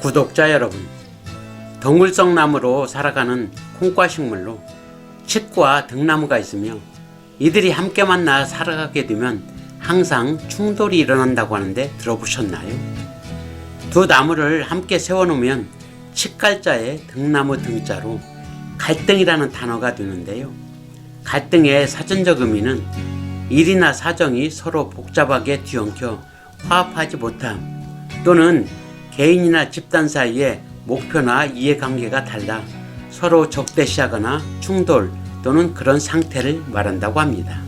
구독자 여러분, 덩굴성 나무로 살아가는 콩과 식물로 칡과 등나무가 있으며 이들이 함께 만나 살아가게 되면 항상 충돌이 일어난다고 하는데 들어보셨나요? 두 나무를 함께 세워놓으면 칡갈자에 등나무 등자로 갈등이라는 단어가 되는데요. 갈등의 사전적 의미는 일이나 사정이 서로 복잡하게 뒤엉켜 화합하지 못함, 또는 개인이나 집단 사이에 목표나 이해관계가 달라 서로 적대시하거나 충돌 또는 그런 상태를 말한다고 합니다.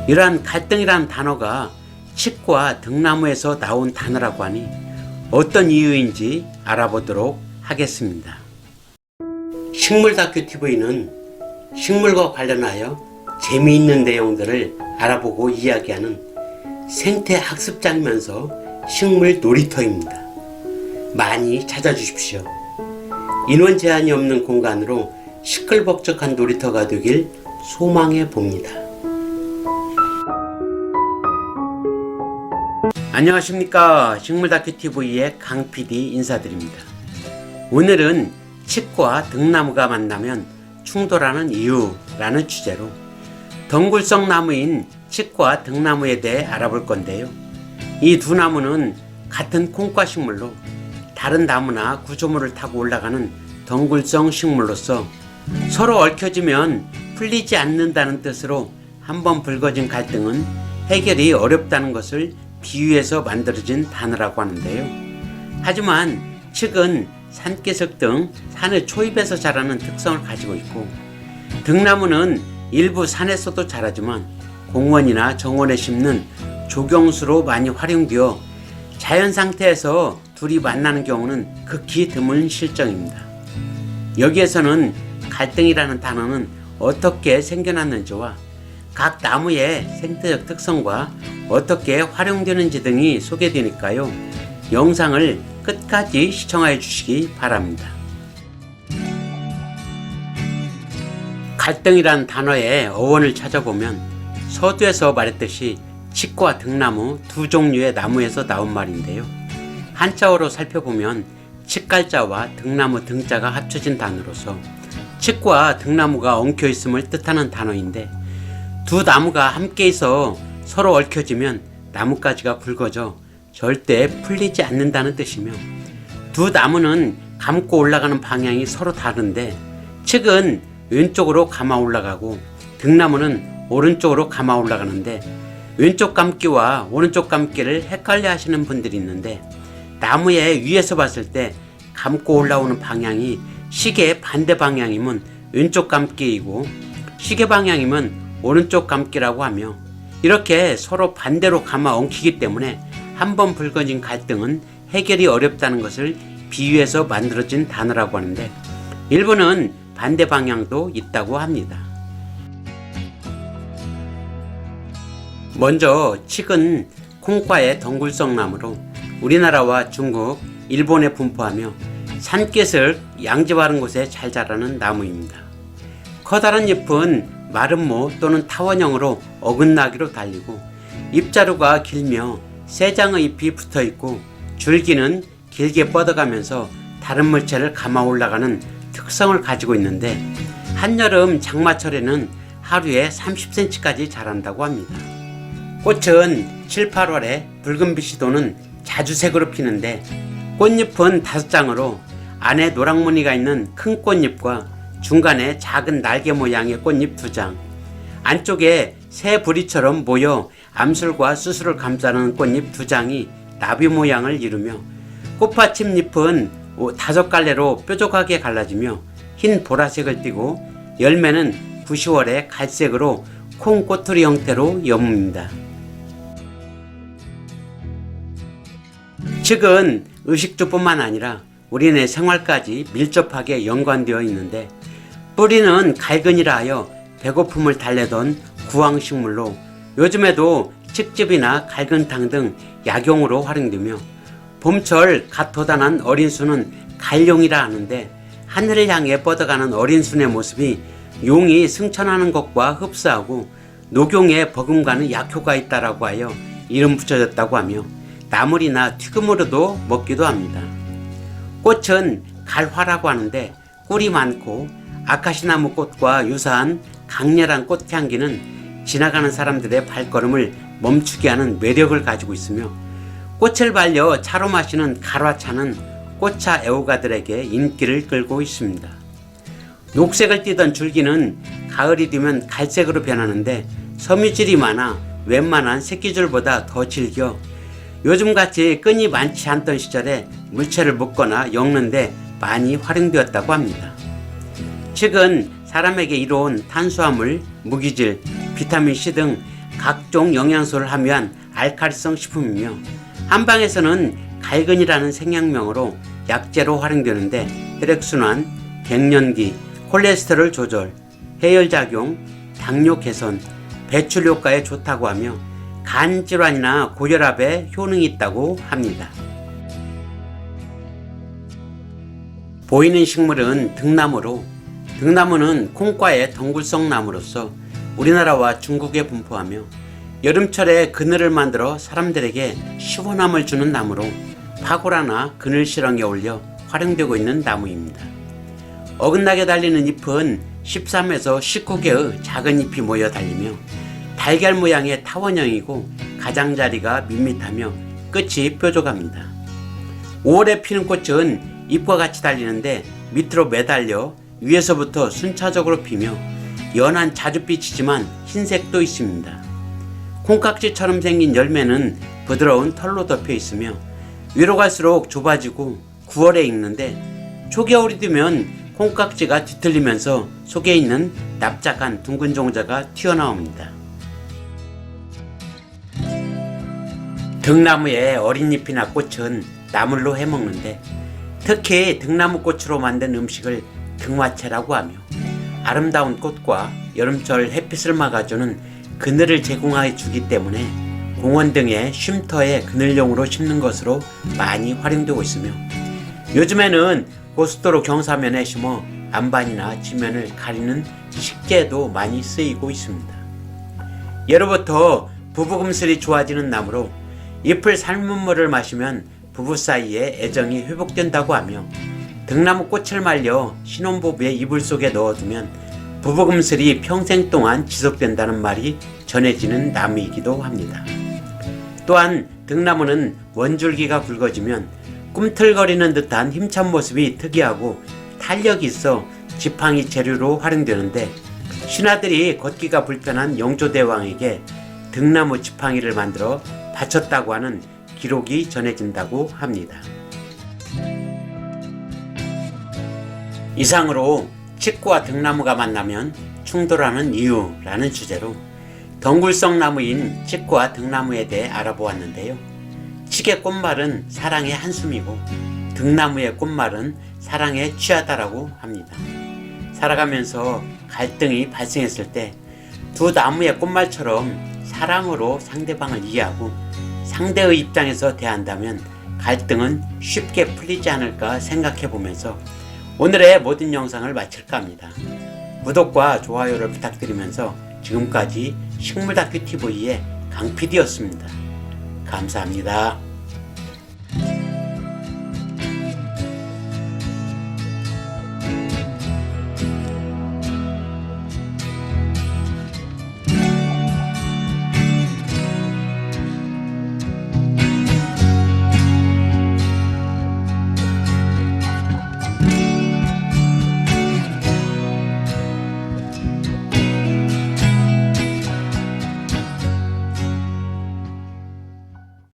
이러한 갈등이라는 단어가 칡과 등나무에서 나온 단어라고 하니 어떤 이유인지 알아보도록 하겠습니다. 식물 다큐 TV는 식물과 관련하여 재미있는 내용들을 알아보고 이야기하는 생태 학습장이면서 식물 놀이터입니다. 많이 찾아주십시오. 인원 제한이 없는 공간으로 시끌벅적한 놀이터가 되길 소망해 봅니다. 안녕하십니까. 식물다큐TV의 강PD 인사드립니다. 오늘은 칡과 등나무가 만나면 충돌하는 이유라는 주제로 덩굴성 나무인 칡과 등나무에 대해 알아볼 건데요. 이 두 나무는 같은 콩과 식물로 다른 나무나 구조물을 타고 올라가는 덩굴성 식물로서 서로 얽혀지면 풀리지 않는다는 뜻으로 한번 불거진 갈등은 해결이 어렵다는 것을 비유해서 만들어진 단어라고 하는데요. 하지만 칡은 산기슭 등 산의 초입에서 자라는 특성을 가지고 있고, 등나무는 일부 산에서도 자라지만 공원이나 정원에 심는 조경수로 많이 활용되어 자연 상태에서 둘이 만나는 경우는 극히 드문 실정입니다. 여기에서는 갈등이라는 단어는 어떻게 생겨났는지와 각 나무의 생태적 특성과 어떻게 활용되는지 등이 소개되니까요. 영상을 끝까지 시청해 주시기 바랍니다. 갈등이란 단어의 어원을 찾아보면 서두에서 말했듯이 칡과 등나무 두 종류의 나무에서 나온 말인데요. 한자어로 살펴보면 칡갈자와 등나무 등자가 합쳐진 단어로서 칡과 등나무가 엉켜 있음을 뜻하는 단어인데, 두 나무가 함께 있어 서로 얽혀지면 나뭇가지가 굵어져 절대 풀리지 않는다는 뜻이며, 두 나무는 감고 올라가는 방향이 서로 다른데 칡은 왼쪽으로 감아 올라가고 등나무는 오른쪽으로 감아 올라가는데, 왼쪽 감기와 오른쪽 감기를 헷갈려 하시는 분들이 있는데, 나무의 위에서 봤을 때 감고 올라오는 방향이 시계의 반대 방향이면 왼쪽 감기이고 시계 방향이면 오른쪽 감기라고 하며, 이렇게 서로 반대로 감아 엉키기 때문에 한번 불거진 갈등은 해결이 어렵다는 것을 비유해서 만들어진 단어라고 하는데, 일부는 반대 방향도 있다고 합니다. 먼저 칡은 콩과의 덩굴성 나무로 우리나라와 중국, 일본에 분포하며 산기슭, 양지 바른 곳에 잘 자라는 나무입니다. 커다란 잎은 마른 모 또는 타원형으로 어긋나기로 달리고, 잎자루가 길며 세 장의 잎이 붙어있고 줄기는 길게 뻗어가면서 다른 물체를 감아 올라가는 특성을 가지고 있는데, 한여름 장마철에는 하루에 30cm까지 자란다고 합니다. 꽃은 7, 8월에 붉은빛이 도는 자주색으로 피는데, 꽃잎은 5장으로 안에 노랑무늬가 있는 큰 꽃잎과 중간에 작은 날개 모양의 꽃잎 2장, 안쪽에 새 부리처럼 모여 암술과 수술을 감싸는 꽃잎 2장이 나비 모양을 이루며, 꽃받침 잎은 5갈래로 뾰족하게 갈라지며 흰 보라색을 띠고, 열매는 9, 10월에 갈색으로 콩꼬투리 형태로 여뭅니다. 칡은 의식주뿐만 아니라 우리네 생활까지 밀접하게 연관되어 있는데, 뿌리는 갈근이라 하여 배고픔을 달래던 구황식물로 요즘에도 칡즙이나 갈근탕 등 약용으로 활용되며, 봄철 갓 돋아난 어린 순은 갈용이라 하는데, 하늘을 향해 뻗어가는 어린 순의 모습이 용이 승천하는 것과 흡사하고 녹용에 버금가는 약효가 있다라고 하여 이름 붙여졌다고 하며, 나물이나 튀김으로도 먹기도 합니다. 꽃은 갈화라고 하는데 꿀이 많고 아카시나무 꽃과 유사한 강렬한 꽃향기는 지나가는 사람들의 발걸음을 멈추게 하는 매력을 가지고 있으며, 꽃을 발려 차로 마시는 갈화차는 꽃차 애호가들에게 인기를 끌고 있습니다. 녹색을 띠던 줄기는 가을이 되면 갈색으로 변하는데 섬유질이 많아 웬만한 새끼줄보다 더 질겨 요즘같이 끈이 많지 않던 시절에 물체를 묶거나 엮는데 많이 활용되었다고 합니다. 최근 사람에게 이로운 탄수화물, 무기질, 비타민C 등 각종 영양소를 함유한 알칼리성 식품이며, 한방에서는 갈근이라는 생약명으로 약재로 활용되는데 혈액순환, 갱년기, 콜레스테롤 조절, 해열작용, 당뇨 개선, 배출 효과에 좋다고 하며 간 질환이나 고혈압에 효능이 있다고 합니다. 보이는 식물은 등나무로, 등나무는 콩과의 덩굴성 나무로서 우리나라와 중국에 분포하며 여름철에 그늘을 만들어 사람들에게 시원함을 주는 나무로 파고라나 그늘 실황에 올려 활용되고 있는 나무입니다. 어긋나게 달리는 잎은 13에서 19개의 작은 잎이 모여 달리며 달걀 모양의 타원형이고 가장자리가 밋밋하며 끝이 뾰족합니다. 5월에 피는 꽃은 잎과 같이 달리는데 밑으로 매달려 위에서부터 순차적으로 피며 연한 자줏빛이지만 흰색도 있습니다. 콩깍지처럼 생긴 열매는 부드러운 털로 덮여 있으며 위로 갈수록 좁아지고 9월에 익는데 초겨울이 되면 콩깍지가 뒤틀리면서 속에 있는 납작한 둥근 종자가 튀어나옵니다. 등나무의 어린 잎이나 꽃은 나물로 해먹는데 특히 등나무꽃으로 만든 음식을 등화채라고 하며 아름다운 꽃과 여름철 햇빛을 막아주는 그늘을 제공해 주기 때문에 공원 등의 쉼터에 그늘용으로 심는 것으로 많이 활용되고 있으며, 요즘에는 고속도로 경사면에 심어 안반이나 지면을 가리는 식재에도 많이 쓰이고 있습니다. 예로부터 부부금슬이 좋아지는 나무로 잎을 삶은 물을 마시면 부부 사이에 애정이 회복된다고 하며, 등나무 꽃을 말려 신혼부부의 이불 속에 넣어두면 부부금슬이 평생 동안 지속된다는 말이 전해지는 나무이기도 합니다. 또한 등나무는 원줄기가 굵어지면 꿈틀거리는 듯한 힘찬 모습이 특이하고 탄력이 있어 지팡이 재료로 활용되는데, 신하들이 걷기가 불편한 영조대왕에게 등나무 지팡이를 만들어 바쳤다고 하는 기록이 전해진다고 합니다. 이상으로 칡과 등나무가 만나면 충돌하는 이유라는 주제로 덩굴성 나무인 칡과 등나무에 대해 알아보았는데요. 칡의 꽃말은 사랑의 한숨이고 등나무의 꽃말은 사랑에 취하다라고 합니다. 살아가면서 갈등이 발생했을 때 두 나무의 꽃말처럼 사랑으로 상대방을 이해하고 상대의 입장에서 대한다면 갈등은 쉽게 풀리지 않을까 생각해 보면서 오늘의 모든 영상을 마칠까 합니다. 구독과 좋아요를 부탁드리면서 지금까지 식물다큐TV의 강PD였습니다. 감사합니다.